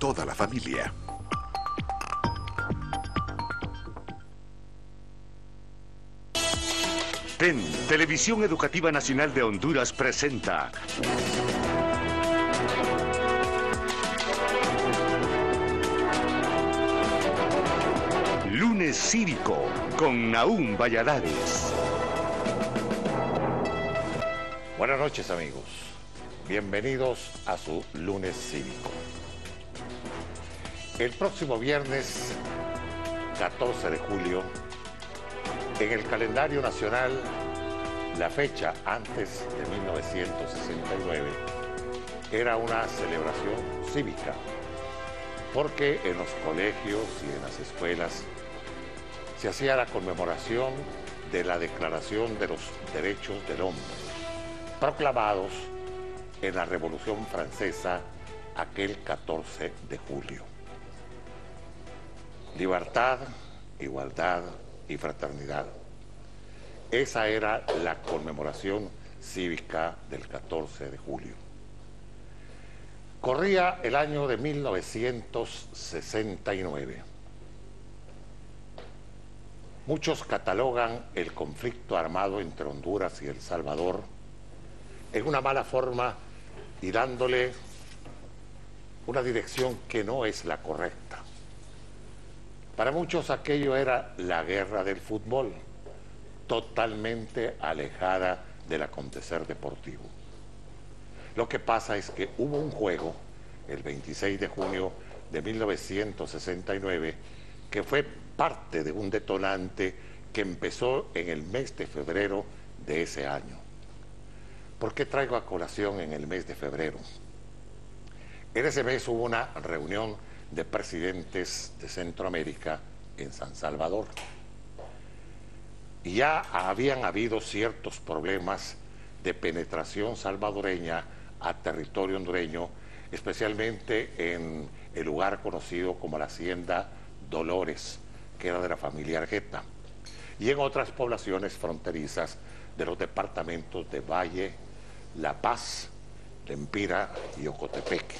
toda la familia. TEN, Televisión Educativa Nacional de Honduras presenta Lunes Cívico con Nahum Valladares. Buenas noches, amigos. Bienvenidos a su Lunes Cívico. El próximo viernes 14 de julio, en el calendario nacional, la fecha antes de 1969 era una celebración cívica, porque en los colegios y en las escuelas se hacía la conmemoración de la Declaración de los Derechos del Hombre, proclamados en la Revolución Francesa aquel 14 de julio. Libertad, igualdad y fraternidad. Esa era la conmemoración cívica del 14 de julio. Corría el año de 1969. Muchos catalogan el conflicto armado entre Honduras y El Salvador en una mala forma y dándole una dirección que no es la correcta. Para muchos aquello era la guerra del fútbol, totalmente alejada del acontecer deportivo. Lo que pasa es que hubo un juego, el 26 de junio de 1969, que fue parte de un detonante que empezó en el mes de febrero de ese año. ¿Por qué traigo a colación en el mes de febrero? En ese mes hubo una reunión de presidentes de Centroamérica en San Salvador. Y ya habían habido ciertos problemas de penetración salvadoreña a territorio hondureño, especialmente en el lugar conocido como la Hacienda Dolores, que era de la familia Argueta, y en otras poblaciones fronterizas de los departamentos de Valle, La Paz, Lempira y Ocotepeque.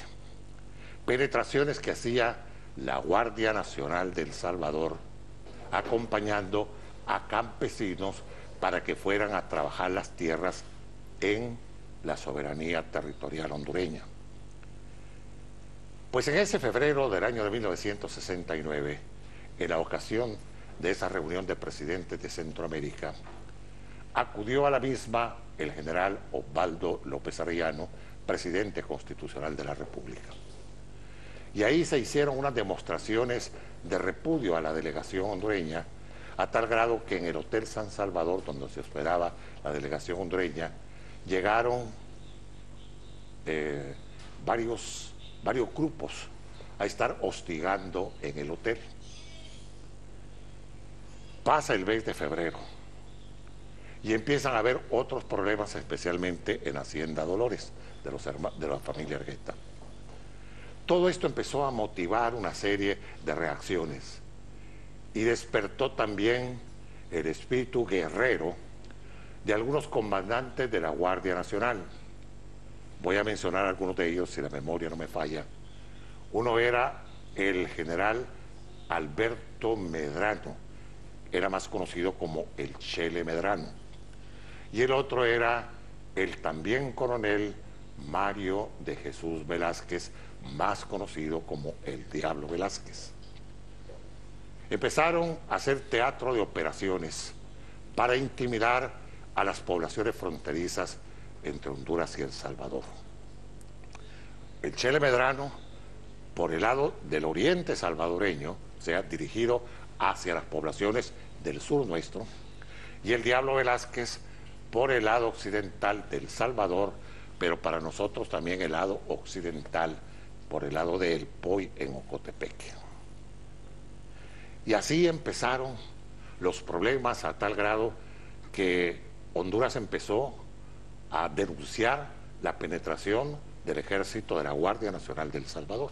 Penetraciones que hacía la Guardia Nacional de El Salvador, acompañando a campesinos para que fueran a trabajar las tierras en la soberanía territorial hondureña. Pues en ese febrero del año de 1969, en la ocasión de esa reunión de presidentes de Centroamérica, acudió a la misma el general Osvaldo López Arellano, presidente constitucional de la República. Y ahí se hicieron unas demostraciones de repudio a la delegación hondureña, a tal grado que en el Hotel San Salvador, donde se hospedaba la delegación hondureña, llegaron varios grupos a estar hostigando en el hotel. Pasa el mes de febrero y empiezan a haber otros problemas, especialmente en Hacienda Dolores, de la familia Argueta. Todo esto empezó a motivar una serie de reacciones y despertó también el espíritu guerrero de algunos comandantes de la Guardia Nacional. Voy a mencionar algunos de ellos si la memoria no me falla. Uno era el general Alberto Medrano, era más conocido como el Chele Medrano, y el otro era el también coronel Mario de Jesús Velázquez, más conocido como el Diablo Velázquez. Empezaron a hacer teatro de operaciones para intimidar a las poblaciones fronterizas entre Honduras y El Salvador. El Chele Medrano, por el lado del oriente salvadoreño, o sea, dirigido hacia las poblaciones del sur nuestro, y el Diablo Velázquez por el lado occidental del Salvador, pero para nosotros también el lado occidental, por el lado de El Poy en Ocotepeque. Y así empezaron los problemas a tal grado que Honduras empezó a denunciar la penetración del ejército de la Guardia Nacional de El Salvador.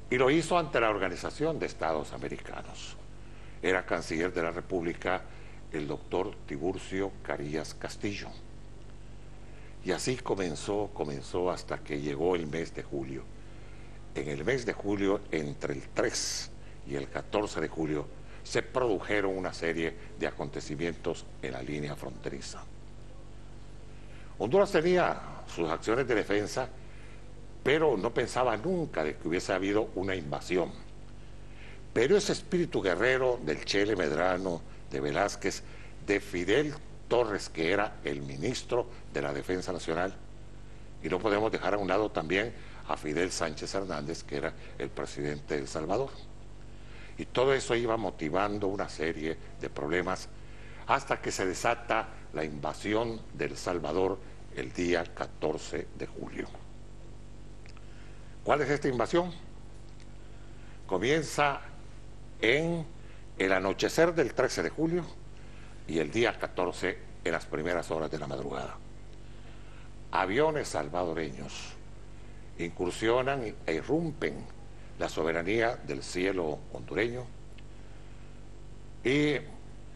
Y lo hizo ante la Organización de Estados Americanos. Era canciller de la República el doctor Tiburcio Carías Castillo. Y así comenzó hasta que llegó el mes de julio. en el mes de julio, entre el 3 y el 14 de julio, se produjeron una serie de acontecimientos en la línea fronteriza. Honduras tenía sus acciones de defensa, pero no pensaba nunca de que hubiese habido una invasión. Pero ese espíritu guerrero del Chele Medrano, de Velázquez, de Fidel Torres, que era el ministro de la Defensa Nacional, y no podemos dejar a un lado también a Fidel Sánchez Hernández, que era el presidente de El Salvador. Y todo eso iba motivando una serie de problemas hasta que se desata la invasión de El Salvador el día 14 de julio. ¿Cuál es esta invasión? Comienza en el anochecer del 13 de julio y el día 14 en las primeras horas de la madrugada. Aviones salvadoreños incursionan e irrumpen la soberanía del cielo hondureño y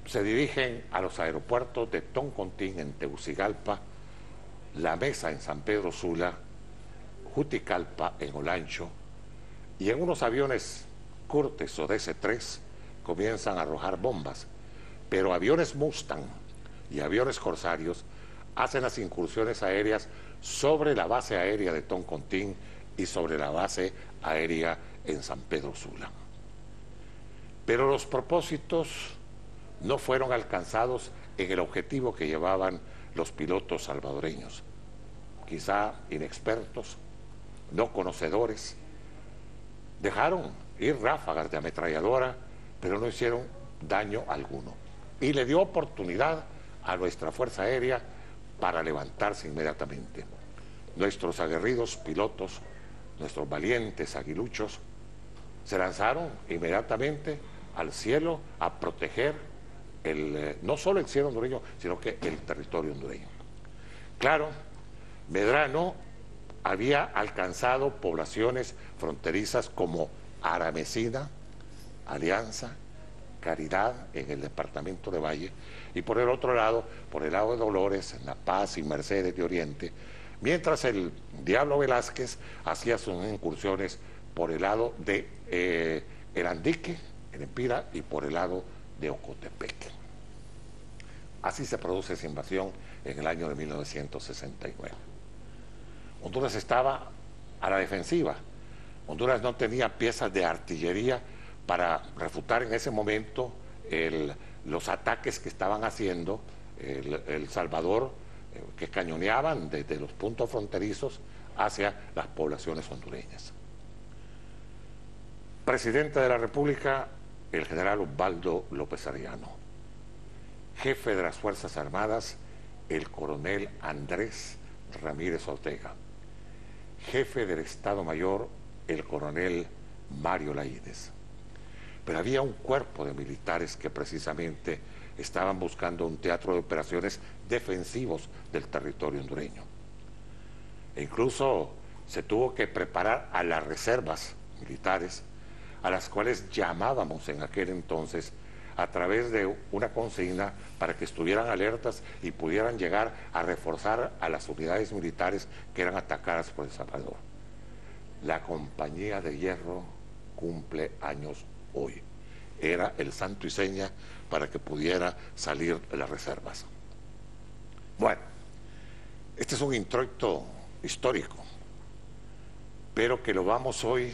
se dirigen a los aeropuertos de Toncontín en Tegucigalpa, La Mesa en San Pedro Sula, Juticalpa en Olancho, y en unos aviones Curtiss o DC-3 comienzan a arrojar bombas, pero aviones Mustang y aviones corsarios hacen las incursiones aéreas sobre la base aérea de Toncontín y sobre la base aérea en San Pedro Sula. Pero los propósitos no fueron alcanzados en el objetivo que llevaban los pilotos salvadoreños, quizá inexpertos, no conocedores. Dejaron ir ráfagas de ametralladora, pero no hicieron daño alguno. Y le dio oportunidad a nuestra Fuerza Aérea para levantarse inmediatamente. Nuestros aguerridos pilotos, nuestros valientes aguiluchos, se lanzaron inmediatamente al cielo a proteger no solo el cielo hondureño, sino que el territorio hondureño. Claro, Medrano había alcanzado poblaciones fronterizas como Aramecina, Alianza, Caridad en el departamento de Valle, y por el otro lado, por el lado de Dolores, en La Paz y Mercedes de Oriente, mientras el Diablo Velázquez hacía sus incursiones por el lado de El Andique, en Empira, y por el lado de Ocotepec. Así se produce esa invasión en el año de 1969. Honduras estaba a la defensiva. Honduras no tenía piezas de artillería para refutar en ese momento los ataques que estaban haciendo El Salvador, que cañoneaban desde los puntos fronterizos hacia las poblaciones hondureñas. Presidente de la República, el general Osvaldo López Arellano. Jefe de las Fuerzas Armadas, el coronel Andrés Ramírez Ortega. Jefe del Estado Mayor, el coronel Mario Laínez. Pero había un cuerpo de militares que precisamente estaban buscando un teatro de operaciones defensivos del territorio hondureño. E incluso se tuvo que preparar a las reservas militares, a las cuales llamábamos en aquel entonces a través de una consigna para que estuvieran alertas y pudieran llegar a reforzar a las unidades militares que eran atacadas por El Salvador. La Compañía de Hierro cumple años hoy. Era el santo y seña para que pudiera salir de las reservas. Bueno, este es un introito histórico, pero que lo vamos hoy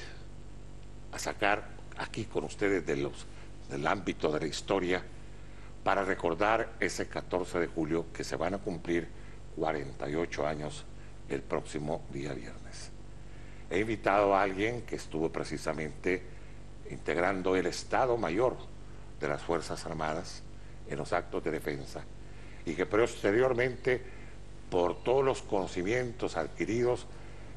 a sacar aquí con ustedes del ámbito de la historia para recordar ese 14 de julio que se van a cumplir 48 años el próximo día viernes. He invitado a alguien que estuvo precisamente integrando el Estado Mayor de las Fuerzas Armadas en los actos de defensa y que posteriormente, por todos los conocimientos adquiridos,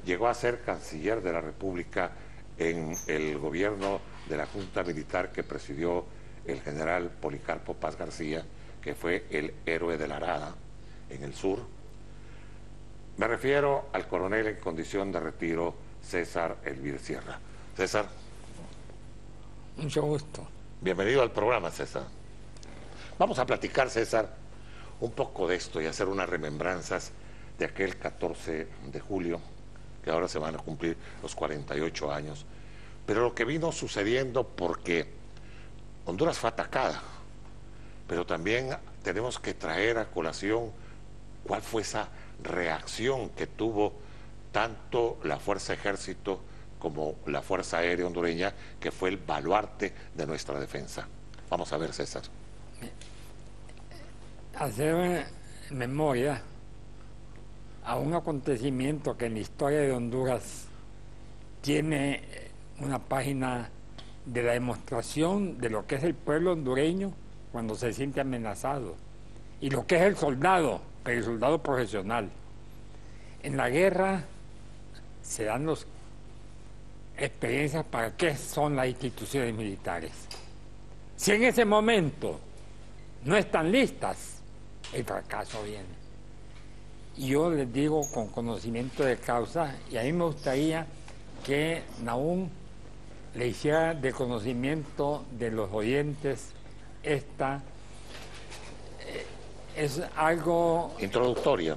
llegó a ser canciller de la República en el gobierno de la Junta Militar que presidió el general Policarpo Paz García, que fue el héroe de la Arada en el sur. Me refiero al coronel en condición de retiro, César Elvir Sierra. César. Mucho gusto. Bienvenido al programa, César. Vamos a platicar, César, un poco de esto y hacer unas remembranzas de aquel 14 de julio que ahora se van a cumplir los 48 años. Pero lo que vino sucediendo, porque Honduras fue atacada, pero también tenemos que traer a colación cuál fue esa reacción que tuvo tanto la Fuerza Ejército como la Fuerza Aérea Hondureña, que fue el baluarte de nuestra defensa. Vamos a ver, César. Hacer memoria a un acontecimiento que en la historia de Honduras tiene una página de la demostración de lo que es el pueblo hondureño cuando se siente amenazado y lo que es el soldado, pero el soldado profesional. En la guerra se dan las experiencias para qué son las instituciones militares. Si en ese momento no están listas, el fracaso viene. Y yo les digo con conocimiento de causa, y a mí me gustaría que Nahum le hiciera de conocimiento de los oyentes esta es algo introductorio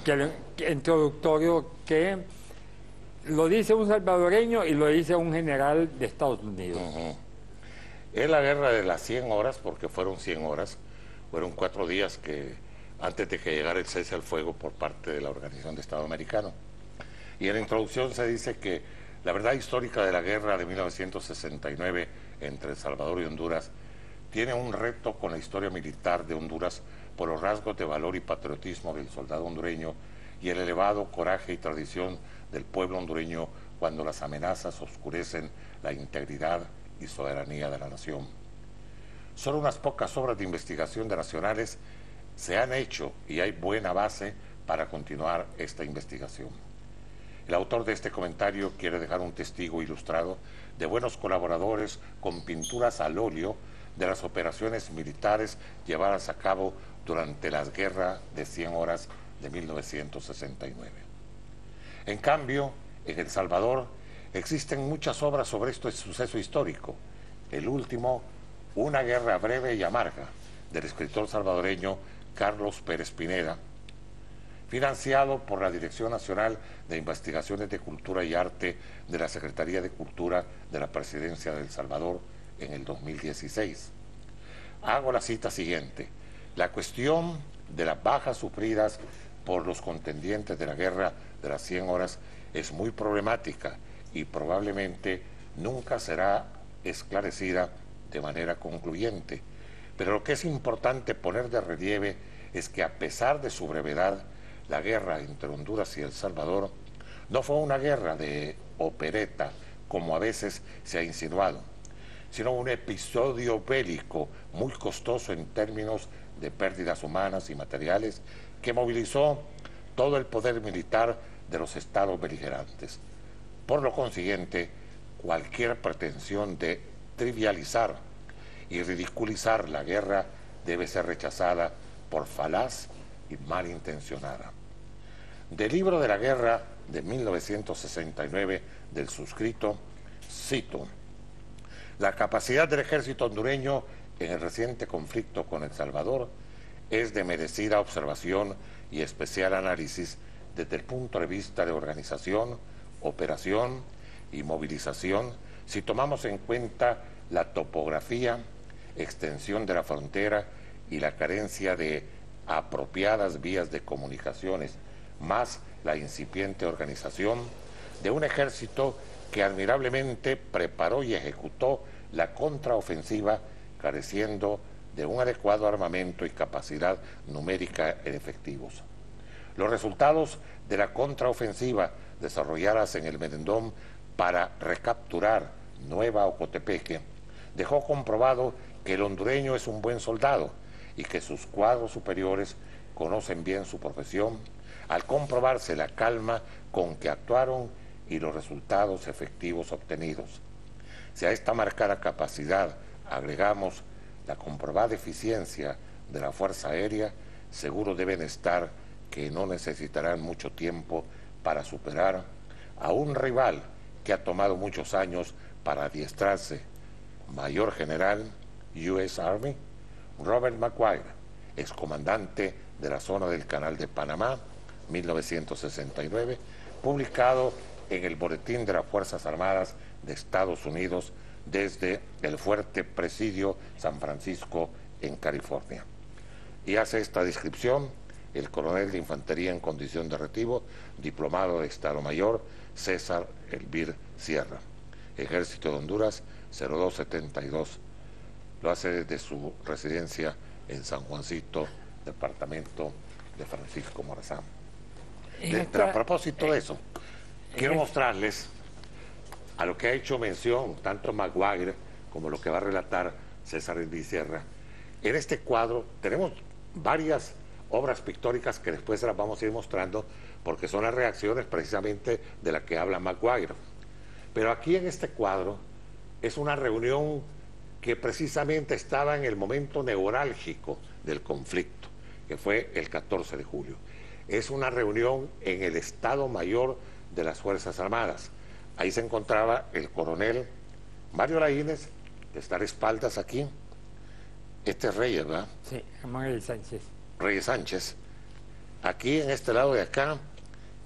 que lo dice un salvadoreño y lo dice un general de Estados Unidos. Es la guerra de las 100 horas, porque fueron 100 horas, fueron 4 días que antes de que llegara el cese al fuego por parte de la Organización de Estado Americano. Y en la introducción se dice que la verdad histórica de la guerra de 1969 entre El Salvador y Honduras tiene un reto con la historia militar de Honduras por los rasgos de valor y patriotismo del soldado hondureño y el elevado coraje y tradición del pueblo hondureño cuando las amenazas oscurecen la integridad y soberanía de la nación. Solo unas pocas obras de investigación de nacionales se han hecho y hay buena base para continuar esta investigación. El autor de este comentario quiere dejar un testigo ilustrado de buenos colaboradores con pinturas al óleo de las operaciones militares llevadas a cabo durante la guerra de 100 horas de 1969. En cambio, en El Salvador existen muchas obras sobre este suceso histórico. El último, Una guerra breve y amarga, del escritor salvadoreño Carlos Pérez Pineda, financiado por la Dirección Nacional de Investigaciones de Cultura y Arte de la Secretaría de Cultura de la Presidencia de El Salvador en el 2016. Hago la cita siguiente. La cuestión de las bajas sufridas por los contendientes de la guerra de las 100 horas es muy problemática y probablemente nunca será esclarecida de manera concluyente. Pero lo que es importante poner de relieve es que a pesar de su brevedad, la guerra entre Honduras y El Salvador no fue una guerra de opereta, como a veces se ha insinuado, sino un episodio bélico muy costoso en términos de pérdidas humanas y materiales que movilizó todo el poder militar de los estados beligerantes. Por lo consiguiente, cualquier pretensión de trivializar y ridiculizar la guerra debe ser rechazada por falaz y malintencionada. Del libro de la guerra de 1969 del suscrito, cito: la capacidad del ejército hondureño en el reciente conflicto con El Salvador es de merecida observación y especial análisis desde el punto de vista de organización, operación y movilización, si tomamos en cuenta la topografía, extensión de la frontera y la carencia de apropiadas vías de comunicaciones, más la incipiente organización de un ejército que admirablemente preparó y ejecutó la contraofensiva careciendo de un adecuado armamento y capacidad numérica en efectivos. Los resultados de la contraofensiva desarrolladas en el Merendón para recapturar Nueva Ocotepeque dejó comprobado que el hondureño es un buen soldado y que sus cuadros superiores conocen bien su profesión, al comprobarse la calma con que actuaron y los resultados efectivos obtenidos. Si a esta marcada capacidad agregamos la comprobada eficiencia de la Fuerza Aérea, seguro deben estar que no necesitarán mucho tiempo para superar a un rival que ha tomado muchos años para adiestrarse. Mayor General, U.S. Army, Robert McGuire, excomandante de la zona del Canal de Panamá, 1969, publicado en el Boletín de las Fuerzas Armadas de Estados Unidos desde el Fuerte Presidio San Francisco en California. Y hace esta descripción el coronel de infantería en condición de retiro, diplomado de Estado Mayor, César Elvir Sierra. Ejército de Honduras, 0272. Lo hace desde su residencia en San Juancito, departamento de Francisco Morazán. A propósito de eso, quiero mostrarles a lo que ha hecho mención tanto Maguire como lo que va a relatar César Elvir Sierra. En este cuadro tenemos varias obras pictóricas que después se las vamos a ir mostrando porque son las reacciones precisamente de la que habla Maguire. Pero aquí en este cuadro es una reunión que precisamente estaba en el momento neurálgico del conflicto, que fue el 14 de julio. Es una reunión en el Estado Mayor de las Fuerzas Armadas. Ahí se encontraba el coronel Mario Laínez, que está de espaldas aquí. Este es Reyes, ¿verdad? Sí, Reyes Sánchez. Reyes Sánchez. Aquí en este lado de acá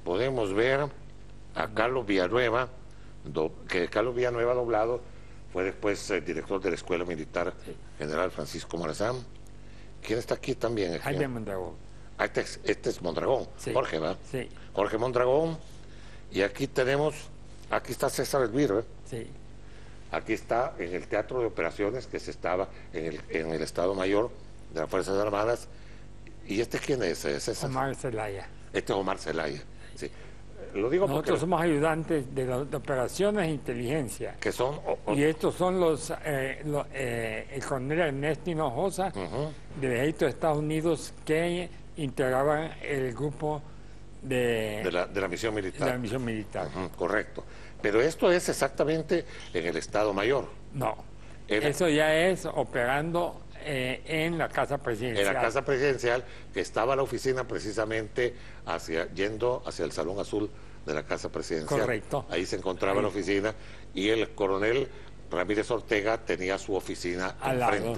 podemos ver a Carlos Villanueva, que Carlos Villanueva doblado fue después director de la Escuela Militar General Francisco Morazán. ¿Quién está aquí también? Jaime Mondragón. Este es Mondragón, sí. Jorge, ¿verdad? Sí. Jorge Mondragón. Y aquí tenemos, aquí está César Elvir, ¿verdad? Sí. Aquí está en el Teatro de Operaciones que se estaba en el Estado Mayor de las Fuerzas Armadas. ¿Y este quién es? César? Omar Zelaya. Este es Omar Zelaya, sí. Lo digo Nosotros porque somos ayudantes de operaciones e inteligencia. que son Y estos son el coronel Ernesto Hinojosa del Ejército de Estados Unidos que integraban el grupo de la misión militar. De la misión militar. Correcto. Pero esto es exactamente en el Estado Mayor. No, eso ya es operando en la Casa Presidencial. En la Casa Presidencial, que estaba la oficina precisamente yendo hacia el Salón Azul de la Casa Presidencial. Correcto. Ahí se encontraba la oficina y el coronel Ramírez Ortega tenía su oficina al lado.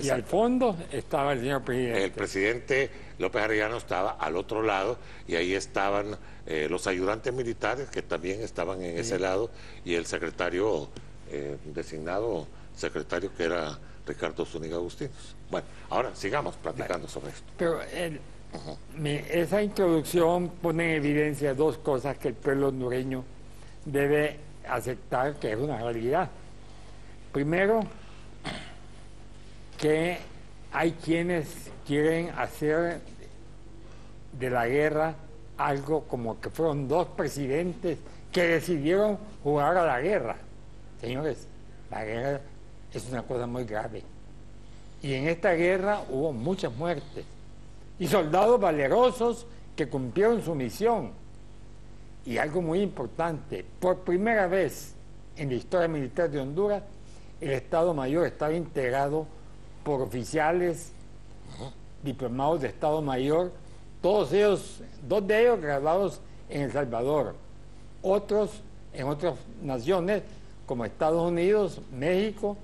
Y al fondo estaba el señor presidente. El presidente López Arellano estaba al otro lado y ahí estaban los ayudantes militares que también estaban en ese lado y el secretario designado, secretario que era Ricardo Zúñiga Agustín. Bueno, ahora sigamos platicando sobre esto. Pero esa introducción pone en evidencia dos cosas que el pueblo hondureño debe aceptar que es una realidad. Primero, que hay quienes quieren hacer de la guerra algo como que fueron dos presidentes que decidieron jugar a la guerra. Señores, la guerra es una cosa muy grave. Y en esta guerra hubo muchas muertes. Y soldados valerosos que cumplieron su misión. Y algo muy importante, por primera vez en la historia militar de Honduras, el Estado Mayor estaba integrado por oficiales diplomados de Estado Mayor, todos ellos, dos de ellos graduados en El Salvador, otros en otras naciones como Estados Unidos, México,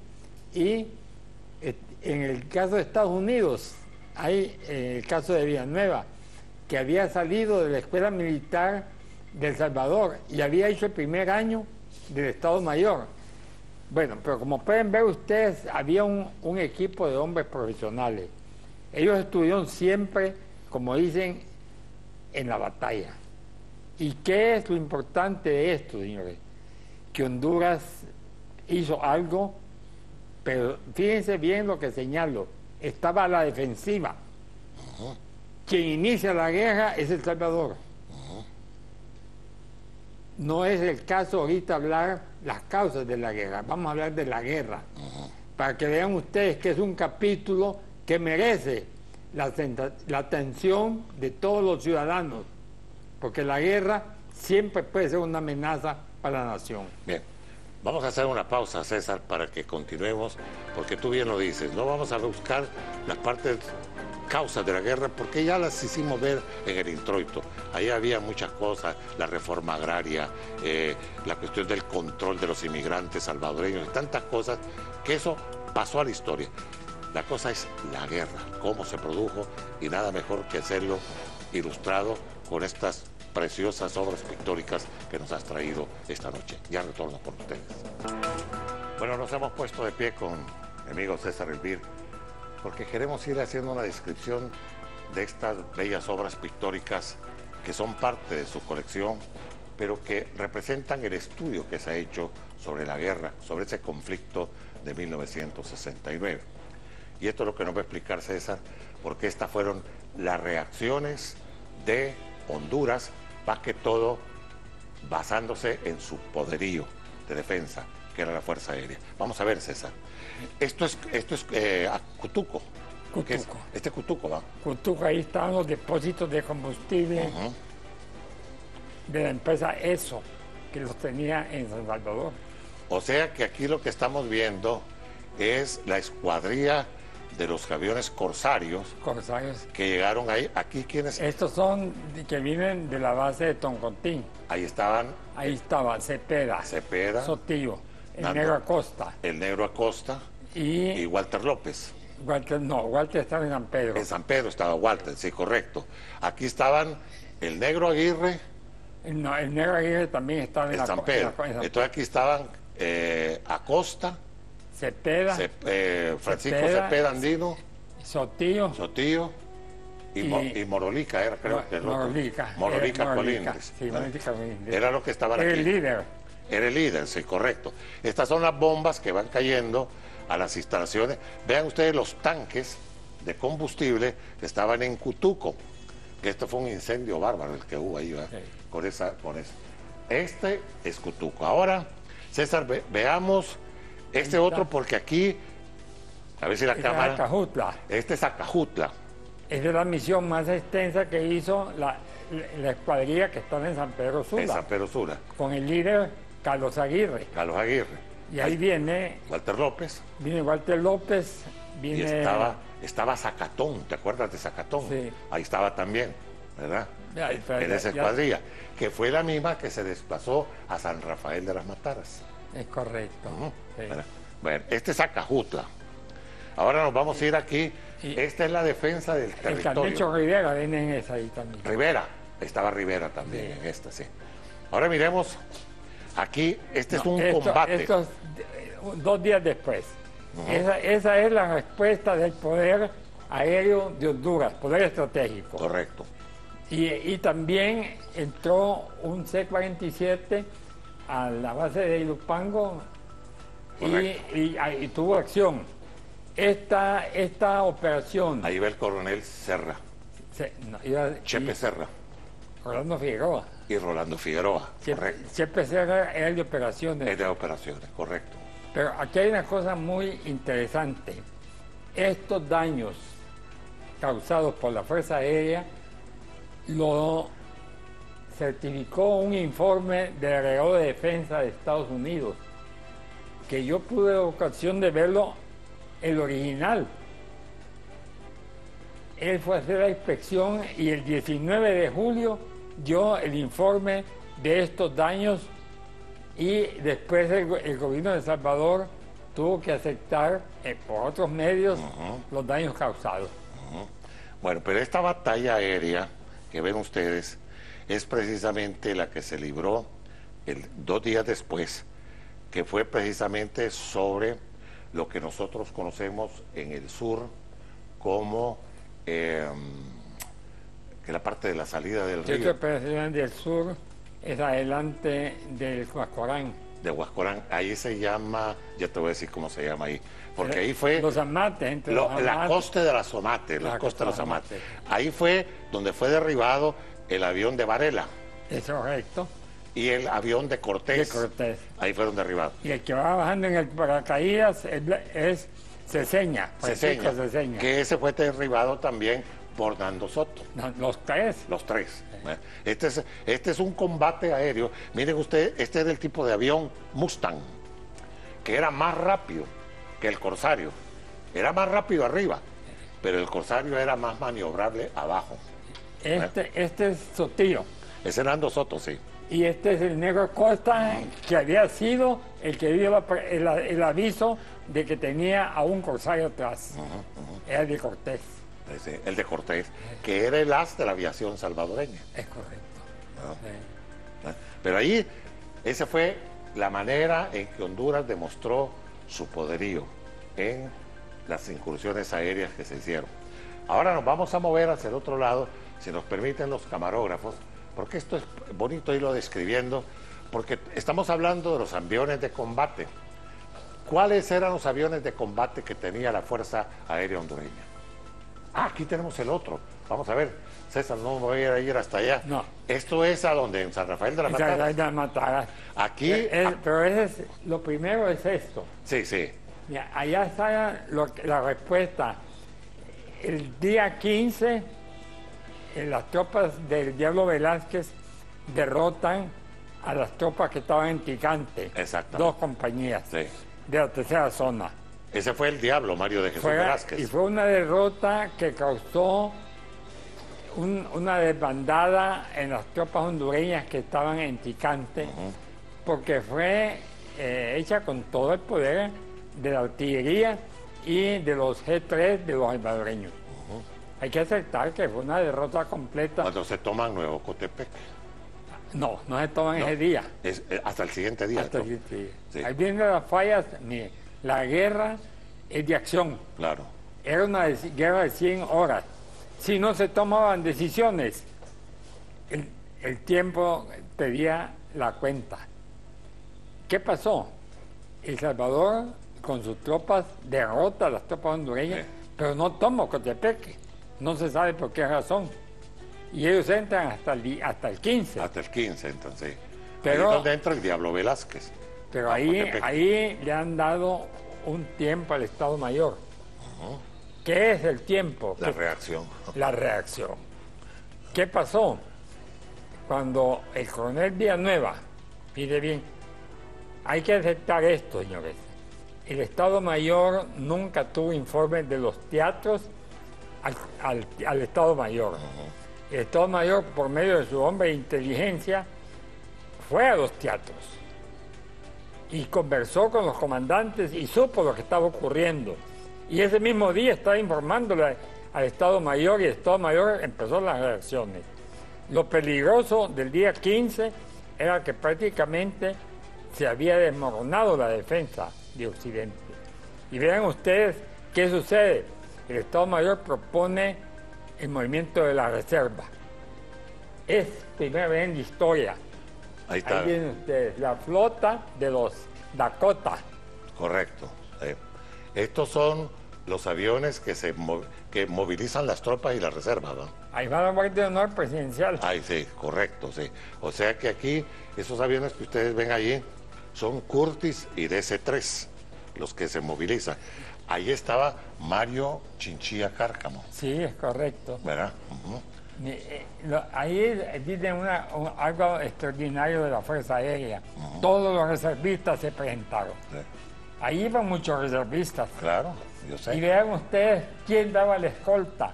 y en el caso de Estados Unidos hay el caso de Villanueva, que había salido de la Escuela Militar de El Salvador y había hecho el primer año del Estado Mayor. Bueno, pero como pueden ver ustedes, había un equipo de hombres profesionales. Ellos estuvieron siempre, como dicen, en la batalla. ¿Y qué es lo importante de esto, señores? Que Honduras hizo algo, pero fíjense bien lo que señalo, estaba a la defensiva. Quien inicia la guerra es El Salvador. No es el caso ahorita hablar las causas de la guerra, vamos a hablar de la guerra, para que vean ustedes que es un capítulo que merece la atención de todos los ciudadanos, porque la guerra siempre puede ser una amenaza para la nación. Bien, vamos a hacer una pausa, César, para que continuemos, porque tú bien lo dices, no vamos a buscar las partes causas de la guerra, porque ya las hicimos ver en el introito. Ahí había muchas cosas, la reforma agraria, la cuestión del control de los inmigrantes salvadoreños, y tantas cosas, que eso pasó a la historia. La cosa es la guerra, cómo se produjo, y nada mejor que hacerlo ilustrado con estas preciosas obras pictóricas que nos has traído esta noche. Ya retorno con ustedes. Bueno, nos hemos puesto de pie con mi amigo César Elvir, porque queremos ir haciendo una descripción de estas bellas obras pictóricas que son parte de su colección, pero que representan el estudio que se ha hecho sobre la guerra, sobre ese conflicto de 1969. Y esto es lo que nos va a explicar César, porque estas fueron las reacciones de Honduras, más que todo basándose en su poderío de defensa, que era la Fuerza Aérea. Vamos a ver, César. Esto es Cutuco. Cutuco. Este es Cutuco, ¿va? Cutuco, ahí estaban los depósitos de combustible de la empresa ESO, que los tenía en San Salvador. O sea que aquí lo que estamos viendo es la escuadrilla de los aviones corsarios que llegaron ahí. Aquí, ¿quiénes? Estos son que vienen de la base de Toncontín. Ahí estaban. Ahí estaba Cepeda, Sotillo, el Negro Acosta. El Negro Acosta y Walter López. Walter estaba en San Pedro. En San Pedro estaba Walter, sí, correcto. Aquí estaban el Negro Aguirre. No, el Negro Aguirre también estaba en San Pedro. Entonces aquí estaban Acosta, Cepeda, Francisco Cepeda Andino, Sotillo y Morolica, era, creo que Morolica Colindres. Sí, Morolica Colindres. Era lo que estaban aquí. Era el líder. Era el líder, sí, correcto. Estas son las bombas que van cayendo a las instalaciones. Vean ustedes los tanques de combustible que estaban en Cutuco, que esto fue un incendio bárbaro el que hubo ahí, ¿verdad? Sí. Con eso. Este es Cutuco. Ahora, César, veamos este otro, porque aquí, a ver si la cámara... Acajutla. Este es Acajutla. Esta es la misión más extensa que hizo la escuadrilla que estaba en San Pedro Sula. En San Pedro Sula. Con el líder Carlos Aguirre. Y ahí viene... Walter López. Viene Walter López. Y estaba Zacatón, ¿te acuerdas de Zacatón? Sí. Ahí estaba también, ¿verdad? En esa escuadrilla, que fue la misma que se desplazó a San Rafael de las Mataras. Es correcto. Sí. Bueno, este es Acajutla. Ahora nos vamos a ir aquí. Esta es la defensa del territorio. El Carnecho Rivera viene en esa ahí también. Estaba Rivera también en esta, sí. Ahora miremos, aquí, es un combate. Esto es 2 días después. Esa es la respuesta del poder aéreo de Honduras, poder estratégico. Correcto. Y también entró un C-47 a la base de Ilupango y tuvo acción. Esta operación... Ahí va el coronel Serra. Chepe Serra. Rolando Figueroa. Y Rolando Figueroa, correcto. Chepe Serra era el de operaciones. Es de operaciones, correcto. Pero aquí hay una cosa muy interesante. Estos daños causados por la Fuerza Aérea lo certificó un informe del agregado de defensa de Estados Unidos, que yo tuve ocasión de verlo, el original. Él fue a hacer la inspección y el 19 de julio dio el informe de estos daños, y después el gobierno de El Salvador tuvo que aceptar por otros medios los daños causados. Bueno, pero esta batalla aérea que ven ustedes es precisamente la que se libró 2 días después, que fue precisamente sobre lo que nosotros conocemos en el sur como que la parte de la salida del río. Esta operación del sur es adelante del Huascorán. De Huascorán, ahí se llama, ya te voy a decir cómo se llama ahí, porque ahí fue... Los Amates, la costa de las Amates, la costa de los Amates. Ahí fue donde fue derribado el avión de Varela. Es correcto. Y el avión de Cortés. Ahí fueron derribados. Y el que va bajando en el paracaídas es Ceseña. Ceseña. Que ese fue derribado también por Nando Soto. Los tres. Este es un combate aéreo. Miren ustedes, este es del tipo de avión Mustang, que era más rápido que el Corsario. Era más rápido arriba, pero el Corsario era más maniobrable abajo. Este es Sotillo. Ese es Nando Soto, sí. Y este es el Negro Acosta, que había sido el que dio el aviso de que tenía a un corsario atrás. Era el de Cortés. El de Cortés, que era el as de la aviación salvadoreña. Es correcto. ¿no? Sí. Pero ahí, esa fue la manera en que Honduras demostró su poderío en las incursiones aéreas que se hicieron. Ahora nos vamos a mover hacia el otro lado, si nos permiten los camarógrafos, porque esto es bonito irlo describiendo, porque estamos hablando de los aviones de combate. ¿Cuáles eran los aviones de combate que tenía la Fuerza Aérea Hondureña? Ah, aquí tenemos el otro. Vamos a ver, César, no voy a ir hasta allá. No. Esto es a donde, en San Rafael de la Matanza. Aquí... Pero lo primero es esto. Sí, sí. Mira, allá está la respuesta. El día 15, las tropas del Diablo Velázquez derrotan a las tropas que estaban en Ticante. Exactamente. 2 compañías Sí. de la tercera zona. Ese fue el Diablo, Mario de Jesús Velázquez. Y fue una derrota que causó una desbandada en las tropas hondureñas que estaban en Ticante, porque fue hecha con todo el poder de la artillería y de los G3 de los salvadoreños. Hay que aceptar que fue una derrota completa. Cuando se toman Nuevo Cotepec. No se toman No, ese día. Es, hasta el siguiente día. Hasta ¿no? el siguiente día. Sí. Ahí vienen las fallas. Mire, la guerra es de acción. Claro. Era una guerra de 100 horas. Si no se tomaban decisiones, el tiempo pedía la cuenta. ¿Qué pasó? El Salvador, con sus tropas, derrota a las tropas hondureñas, pero no toma Cotepeque. No se sabe por qué razón. Y ellos entran hasta el 15. Hasta el 15, entonces. Pero- Ahí es donde entra el Diablo Velázquez. Pero a ahí Cotepeque. le han dado un tiempo al Estado Mayor. ¿Qué es el tiempo? La reacción. La reacción. ¿Qué pasó? Cuando el coronel Villanueva pide bien, hay que aceptar esto, señores. El Estado Mayor nunca tuvo informes de los teatros al Estado Mayor. El Estado Mayor, por medio de su hombre de inteligencia, fue a los teatros y conversó con los comandantes y supo lo que estaba ocurriendo. Y ese mismo día estaba informándole al Estado Mayor y el Estado Mayor empezó las reacciones. Lo peligroso del día 15 era que prácticamente se había desmoronado la defensa de Occidente. Y vean ustedes qué sucede. El Estado Mayor propone el movimiento de la reserva. Es primera vez en la historia. Ahí está. Ahí vienen ustedes, la flota de los Dakota. Correcto. Estos son los aviones que movilizan las tropas y las reservas, ¿no? Ahí va la Guardia de Honor Presidencial. Ay, sí, correcto, sí. O sea que aquí, esos aviones que ustedes ven allí son Curtis y DC-3, los que se movilizan. Ahí estaba Mario Chinchilla Cárcamo, Sí, es correcto. ¿verdad? Ujú. Ahí tienen algo extraordinario de la Fuerza Aérea. Todos los reservistas se presentaron. Sí. Ahí iban muchos reservistas. Claro, yo sé. Y vean ustedes quién daba la escolta.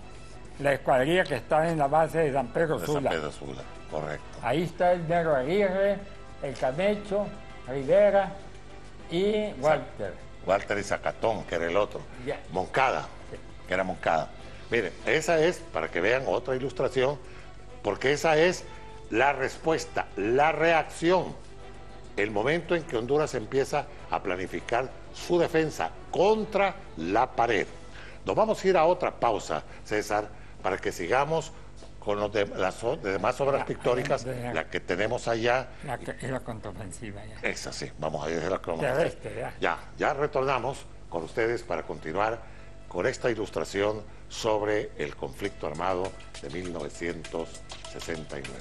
La escuadrilla que estaba en la base de San Pedro De San Sula. Pedro Sula, correcto. Ahí está el Negro Aguirre, el Camecho, Rivera y Walter. Walter y Zacatón, que era el otro. Ya. Moncada, que era Moncada. Miren, esa es, para que vean otra ilustración, porque esa es la respuesta, la reacción, el momento en que Honduras empieza a planificar su defensa contra la pared. Nos vamos a ir a otra pausa, César, para que sigamos con las demás obras pictóricas, la que tenemos allá. La contraofensiva ya. Esa sí, vamos a ir a la cronología. Terrestre, ya. Ya retornamos con ustedes para continuar con esta ilustración sobre el conflicto armado de 1969.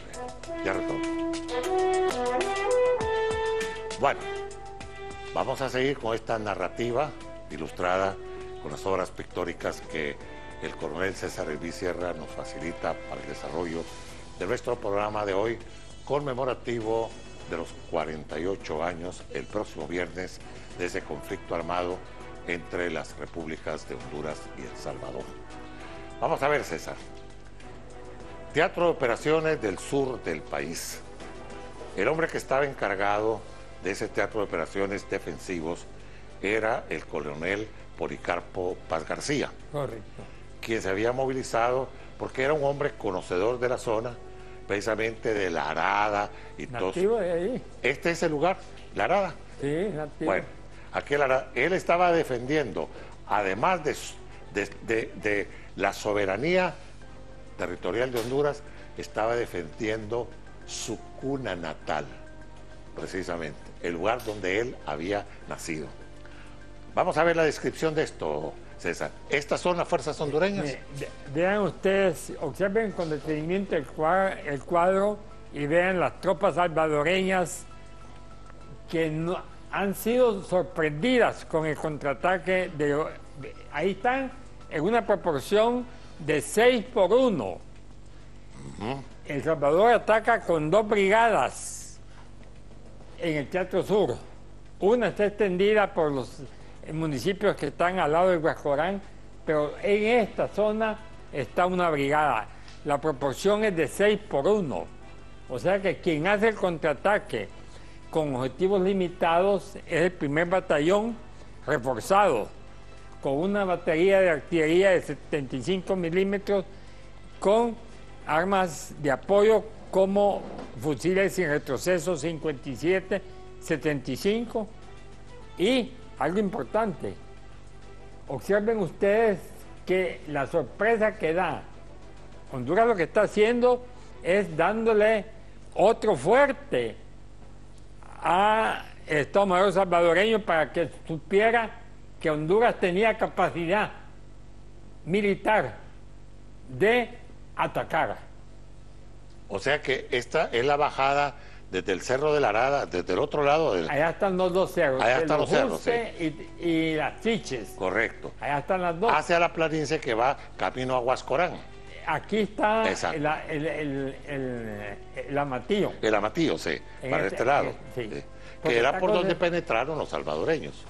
Ya retorno. Bueno, vamos a seguir con esta narrativa ilustrada con las obras pictóricas que el coronel César Elví Sierra nos facilita para el desarrollo de nuestro programa de hoy, conmemorativo de los 48 años, el próximo viernes, de ese conflicto armado entre las repúblicas de Honduras y El Salvador. Vamos a ver, César. Teatro de operaciones del sur del país. El hombre que estaba encargado de ese teatro de operaciones defensivos era el coronel Policarpo Paz García, Correcto. quien se había movilizado porque era un hombre conocedor de la zona precisamente de La Arada y todo. Nativo de ahí. Este es el lugar, La Arada. Sí, nativo. Bueno, aquí La Arada, él estaba defendiendo, además de la soberanía territorial de Honduras, estaba defendiendo su cuna natal, precisamente, el lugar donde él había nacido. Vamos a ver la descripción de esto, César. ¿Estas son las fuerzas hondureñas? Vean ustedes, observen con detenimiento el cuadro y vean las tropas salvadoreñas que han sido sorprendidas con el contraataque. Ahí están en una proporción de 6-1. El Salvador ataca con 2 brigadas en el Teatro Sur. Una está extendida por los municipios que están al lado del Guascorán, pero en esta zona está una brigada. La proporción es de 6-1. O sea que quien hace el contraataque con objetivos limitados es el primer batallón reforzado, con una batería de artillería de 75 milímetros, con armas de apoyo como fusiles sin retroceso 57, 75 y algo importante, observen ustedes que la sorpresa que da Honduras, lo que está haciendo es dándole otro fuerte a Estado Mayor salvadoreño para que supiera que Honduras tenía capacidad militar de atacar. O sea que esta es la bajada desde el Cerro de la Arada, desde el otro lado. Allá están los dos cerros. Allá están los cerros, sí. Y las Fiches. Correcto. Allá están las dos. Hacia la planicie que va camino a Huascorán. Aquí está el Amatillo. El Amatillo, sí, para este lado. Sí. Sí. Porque Que era por cosa donde penetraron los salvadoreños.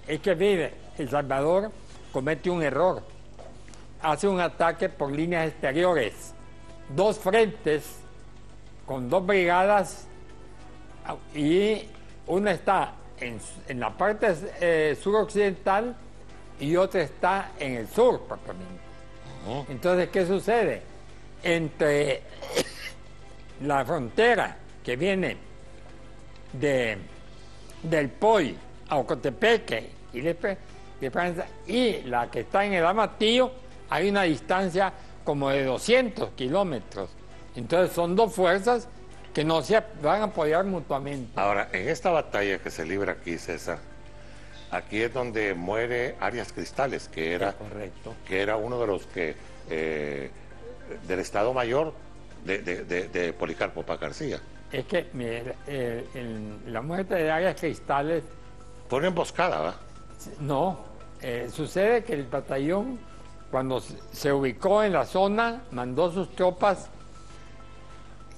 Es que mire, El Salvador comete un error. Hace un ataque por líneas exteriores. 2 frentes con 2 brigadas y una está en la parte suroccidental y otra está en el sur propiamente. Entonces, ¿qué sucede? Entre la frontera que viene del POI a Ocotepeque y la que está en el Amatillo, hay una distancia como de 200 kilómetros. Entonces son 2 fuerzas que no se van a apoyar mutuamente. Ahora, en esta batalla que se libra aquí, César, aquí es donde muere Arias Cristales, que era, correcto, que era uno de los que del Estado Mayor de Policarpo Paz García. Es que mire, la muerte de Arias Cristales... Fue una emboscada, ¿verdad? No, sucede que el batallón, cuando se ubicó en la zona, mandó sus tropas,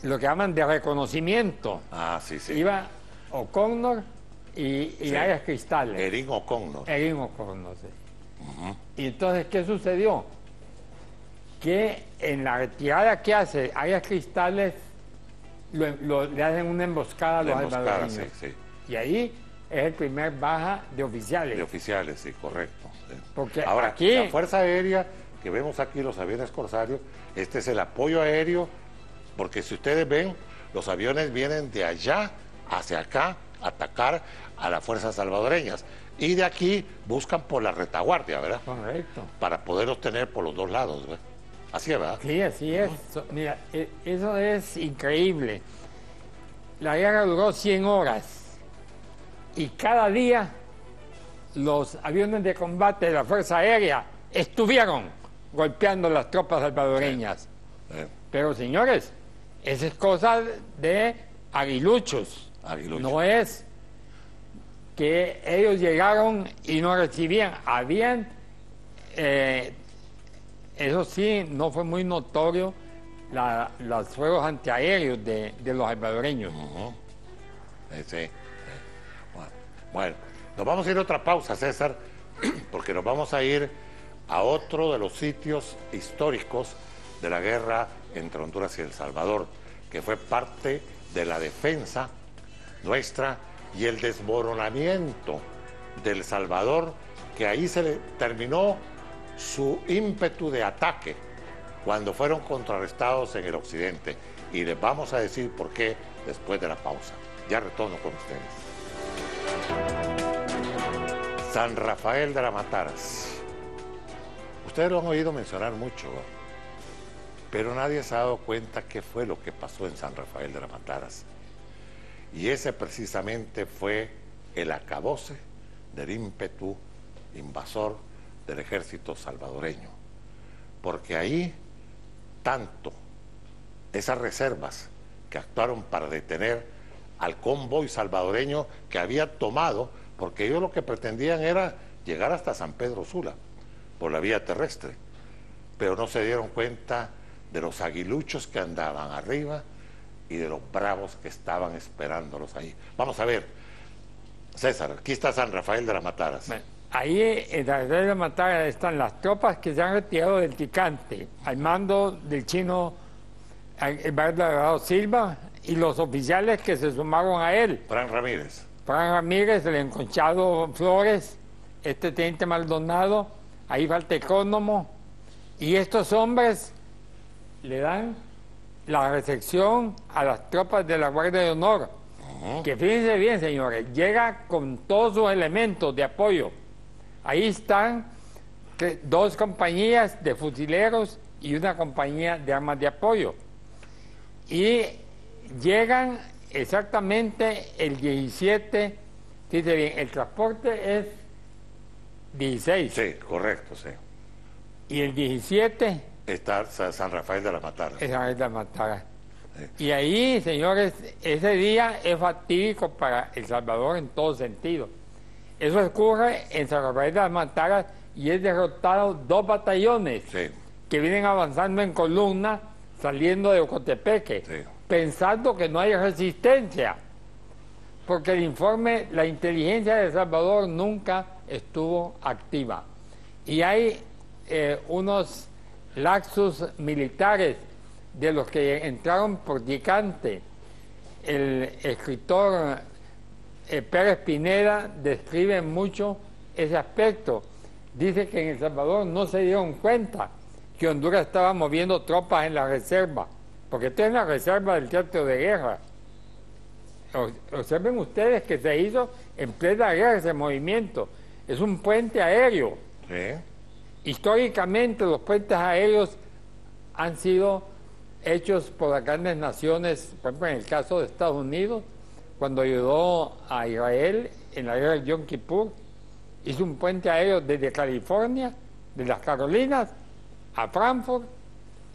lo que llaman de reconocimiento. Ah, sí, sí. Iba O'Connor y Sí. Arias Cristales. Erin O'Connor. Erin O'Connor, sí. Y entonces, ¿qué sucedió? Que en la retirada que hace Arias Cristales, le hacen una emboscada a los salvadoreños. Sí, sí. Y ahí es el primer baja de oficiales. De oficiales, sí, correcto. Sí. Porque ahora, aquí... la Fuerza Aérea, que vemos aquí los aviones corsarios, este es el apoyo aéreo, porque si ustedes ven, los aviones vienen de allá hacia acá a atacar a las fuerzas salvadoreñas. Y de aquí buscan por la retaguardia, ¿verdad? Correcto. Para poderlos tener por los 2 lados, ¿verdad? Así es, ¿verdad? Sí, así es. Mira, eso es increíble. La guerra duró 100 horas y cada día los aviones de combate de la Fuerza Aérea estuvieron golpeando las tropas salvadoreñas. Pero, señores, esa es cosa de aguiluchos. No es que ellos llegaron y no recibían. Habían... eso sí, no fue muy notorio los fuegos antiaéreos de los salvadoreños. Sí. Bueno, nos vamos a ir a otra pausa, César, porque nos vamos a ir a otro de los sitios históricos de la guerra entre Honduras y El Salvador, que fue parte de la defensa nuestra y el desmoronamiento del Salvador, que ahí se le terminó su ímpetu de ataque cuando fueron contrarrestados en el occidente. y les vamos a decir por qué después de la pausa. Ya retorno con ustedes. San Rafael de las Mataras. Ustedes lo han oído mencionar mucho, pero nadie se ha dado cuenta qué fue lo que pasó en San Rafael de las Mataras. Y ese precisamente fue el acabose del ímpetu invasor del ejército salvadoreño. Porque ahí, tanto esas reservas que actuaron para detener al convoy salvadoreño que había tomado, porque ellos lo que pretendían era llegar hasta San Pedro Sula por la vía terrestre, pero no se dieron cuenta de los aguiluchos que andaban arriba y de los bravos que estaban esperándolos ahí. Vamos a ver, César, aquí está San Rafael de las Mataras. Bueno, ahí en San Rafael de las Mataras están las tropas que se han retirado del Ticante, al mando del chino Eduardo Silva, y los oficiales que se sumaron a él. Fran Ramírez. Fran Ramírez, el enconchado Flores, este teniente Maldonado, ahí va el Tecónomo, y estos hombres le dan la recepción a las tropas de la Guardia de Honor, que fíjense bien, señores, llega con todos sus elementos de apoyo. Ahí están dos compañías de fusileros y una compañía de armas de apoyo. Y llegan exactamente el 17, fíjense bien, el transporte es 16. Sí, correcto, sí. Y el 17 está San Rafael de las Mataras. es San Rafael de las Mataras. Sí. Y ahí, señores, ese día es fatídico para El Salvador en todo sentido. Eso ocurre en San Rafael de las Mataras y es derrotado 2 batallones Sí. que vienen avanzando en columna saliendo de Ocotepeque, Sí. pensando que no hay resistencia, porque el informe, la inteligencia de El Salvador nunca estuvo activa. Y hay unos laxus militares de los que entraron por Ticante. El escritor Pérez Pineda describe mucho ese aspecto. Dice que en El Salvador no se dieron cuenta que Honduras estaba moviendo tropas en la reserva, porque esta es la reserva del teatro de guerra. Observen ustedes que se hizo en plena guerra ese ejército. Es un puente aéreo. Sí. Históricamente los puentes aéreos han sido hechos por las grandes naciones, por ejemplo en el caso de Estados Unidos, cuando ayudó a Israel en la guerra de Yom Kippur, hizo un puente aéreo desde California, de las Carolinas, a Frankfurt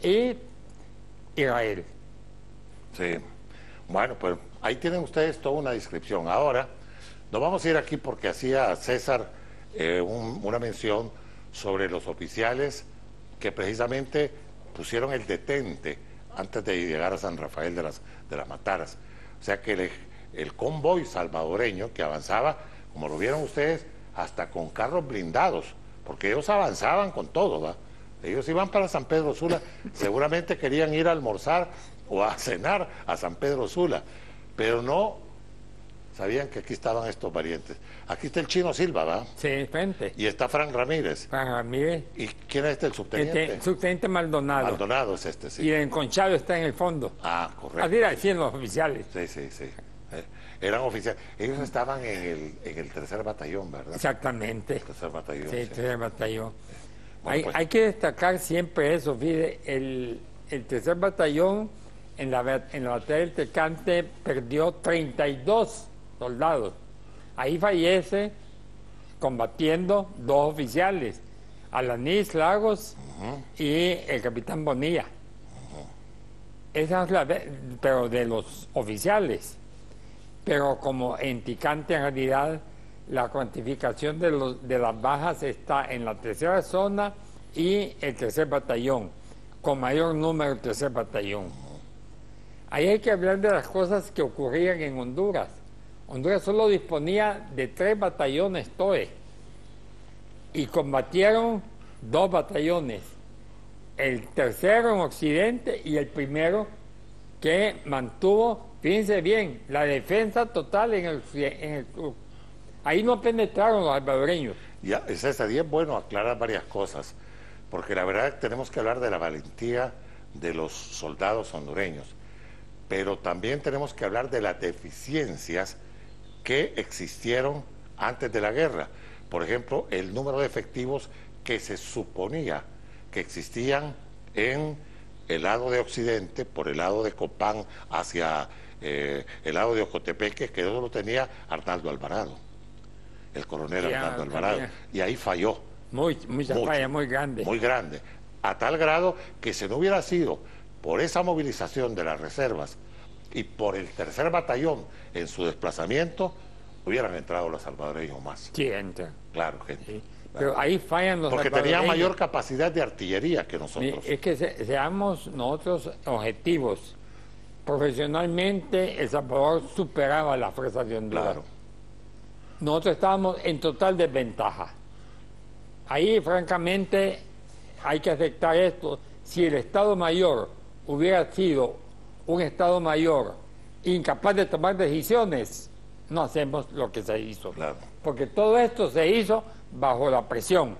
y Israel. Sí. Bueno, pues ahí tienen ustedes toda una descripción. Ahora, nos vamos a ir aquí porque hacía César una mención sobre los oficiales que precisamente pusieron el detente antes de llegar a San Rafael de las Mataras. O sea que el convoy salvadoreño que avanzaba, como lo vieron ustedes, hasta con carros blindados, porque ellos avanzaban con todo, ¿va? Ellos iban para San Pedro Sula, seguramente querían ir a almorzar o a cenar a San Pedro Sula, pero no sabían que aquí estaban estos valientes. Aquí está el chino Silva, ¿va? Sí, frente. Y está Fran Ramírez. Fran Ramírez. ¿Y quién es este, el subteniente? Subteniente Maldonado. Maldonado es este, sí. Y el enconchado está en el fondo. Ah, correcto. Así decían los oficiales. Sí, sí, sí. Eran oficiales. Ellos estaban en el tercer batallón, ¿verdad? Exactamente. Tercer batallón. Sí, Sí. tercer batallón. Bueno, pues, Hay que destacar siempre eso, fíjate, el tercer batallón en la batalla del Tecante perdió 32 soldados. Ahí fallece combatiendo 2 oficiales, Alanis Lagos y el capitán Bonilla. Esa es pero de los oficiales. Pero como en Ticante en realidad la cuantificación de las bajas está en la tercera zona y el tercer batallón, con mayor número el tercer batallón. Ahí hay que hablar de las cosas que ocurrían en Honduras. Honduras solo disponía de 3 batallones TOE y combatieron 2 batallones, el tercero en Occidente y el primero que mantuvo, fíjense bien, la defensa total en el sur. Ahí no penetraron los salvadoreños. ya, César, y es bueno aclarar varias cosas, porque la verdad tenemos que hablar de la valentía de los soldados hondureños. pero también tenemos que hablar de las deficiencias que existieron antes de la guerra. Por ejemplo, el número de efectivos que se suponía que existían en el lado de Occidente, por el lado de Copán hacia el lado de Ocotepeque, que eso lo tenía Arnaldo Alvarado, el coronel Arnaldo Alvarado, y ahí falló. Mucha falla muy grande. Muy grande, a tal grado que si no hubiera sido por esa movilización de las reservas y por el tercer batallón en su desplazamiento, hubieran entrado los salvadoreños más. Sí, entra. Claro, gente. Sí. Pero ahí fallan los porque salvadoreños. tenían mayor capacidad de artillería que nosotros. Es que seamos nosotros objetivos. Profesionalmente, El Salvador superaba a las fuerzas de Honduras. Claro. Nosotros estábamos en total desventaja. Ahí, francamente, hay que aceptar esto. Si el Estado Mayor hubiera sido un Estado Mayor incapaz de tomar decisiones, no hacemos lo que se hizo. Claro. Porque todo esto se hizo bajo la presión.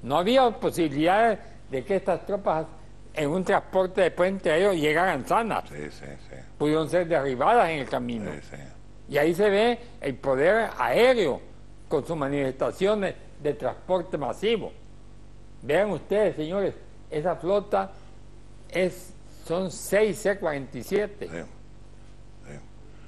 No había posibilidad de que estas tropas en un transporte de puente aéreo llegaran sanas. Sí, sí, sí. Pudieron ser derribadas en el camino. Sí, sí. Y ahí se ve el poder aéreo con sus manifestaciones de transporte masivo. Vean ustedes, señores, esa flota son 6 C-47. Sí.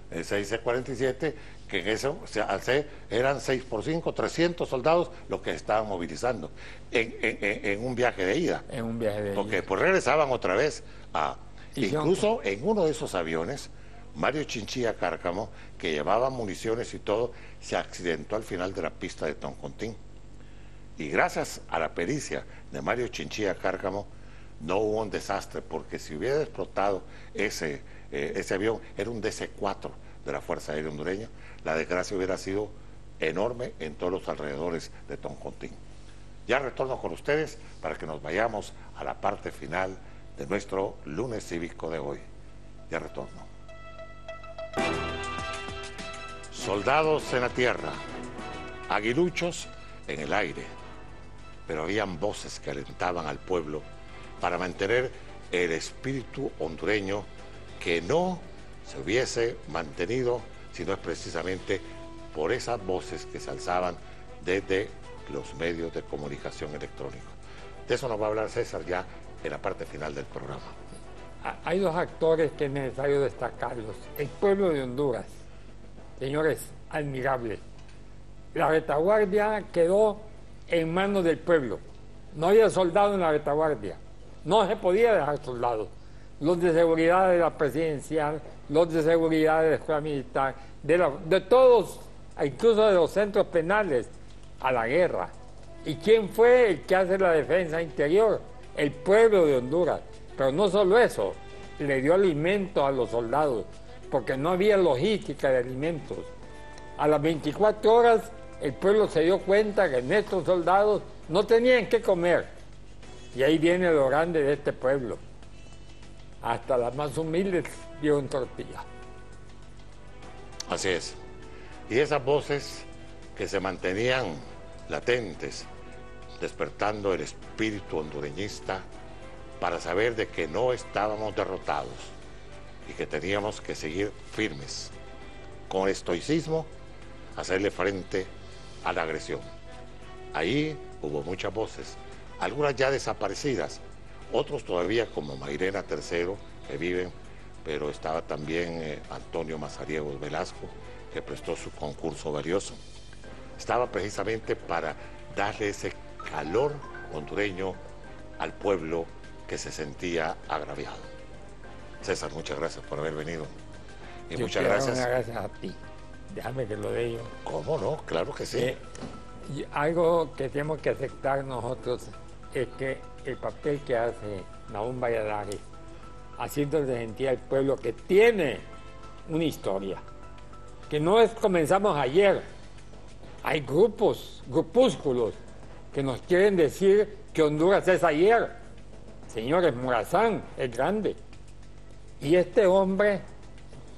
El 6 C-47, que en eso, o sea, al C eran 6 por 5, 300 soldados los que estaban movilizando en un viaje de ida. En un viaje de Porque ida. después regresaban otra vez a... Y Incluso en uno de esos aviones, Mario Chinchilla Cárcamo, que llevaba municiones y todo, se accidentó al final de la pista de Toncontín. Y gracias a la pericia de Mario Chinchilla Cárcamo, no hubo un desastre, porque si hubiera explotado ese avión, era un DC-4 de la Fuerza Aérea Hondureña, la desgracia hubiera sido enorme en todos los alrededores de Toncontín. Ya retorno con ustedes para que nos vayamos a la parte final de nuestro lunes cívico de hoy. Ya retorno. Soldados en la tierra, aguiluchos en el aire, pero habían voces que alentaban al pueblo para mantener el espíritu hondureño, que no se hubiese mantenido si no es precisamente por esas voces que se alzaban desde los medios de comunicación electrónicos. De eso nos va a hablar César ya en la parte final del programa. Hay dos actores que es necesario destacarlos. El pueblo de Honduras, señores, admirable. La retaguardia quedó en manos del pueblo. No había soldado en la retaguardia. No se podía dejar soldados. Los de seguridad de la presidencial, los de seguridad de la escuela militar, de todos, incluso de los centros penales, a la guerra. ¿Y quién fue el que hace la defensa interior? El pueblo de Honduras. Pero no solo eso, le dio alimento a los soldados, porque no había logística de alimentos. A las 24 horas el pueblo se dio cuenta que nuestros soldados no tenían que comer. Y ahí viene lo grande de este pueblo. Hasta las más humildes dieron tortilla. Así es. Y esas voces que se mantenían latentes, despertando el espíritu hondureñista para saber de que no estábamos derrotados y que teníamos que seguir firmes, con estoicismo, hacerle frente a la agresión. Ahí hubo muchas voces, algunas ya desaparecidas, otros todavía como Mairena III, que viven, pero estaba también Antonio Mazariegos Velasco, que prestó su concurso valioso. Estaba precisamente para darle ese calor hondureño al pueblo que se sentía agraviado. César, muchas gracias por haber venido. Y muchas gracias. Gracias a ti. Déjame que lo dé yo. ¿Cómo no? Claro que sí. Y algo que tenemos que aceptar nosotros es que el papel que hace Nahum Valladares, haciéndole sentir al pueblo que tiene una historia, que no es comenzamos ayer. Hay grupúsculos que nos quieren decir que Honduras es ayer. Señores, Morazán es grande. Y este hombre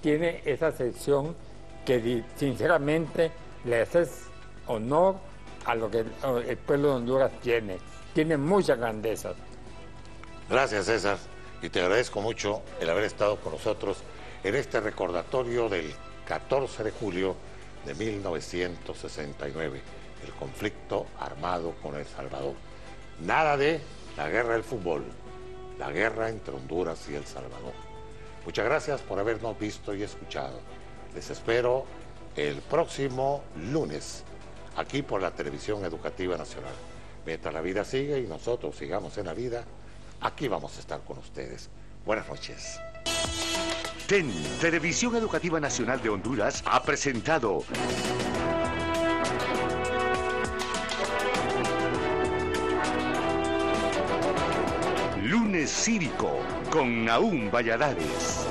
tiene esa sección que sinceramente le hace honor a lo que el pueblo de Honduras tiene. Tiene muchas grandezas. Gracias, César. Y te agradezco mucho el haber estado con nosotros en este recordatorio del 14 de julio de 1969, el conflicto armado con El Salvador. Nada de la guerra del fútbol, la guerra entre Honduras y El Salvador. Muchas gracias por habernos visto y escuchado. Les espero el próximo lunes, aquí por la Televisión Educativa Nacional. Mientras la vida sigue y nosotros sigamos en la vida, aquí vamos a estar con ustedes. Buenas noches. TEN, Televisión Educativa Nacional de Honduras, ha presentado Lunes Cívico con Nahum Valladares.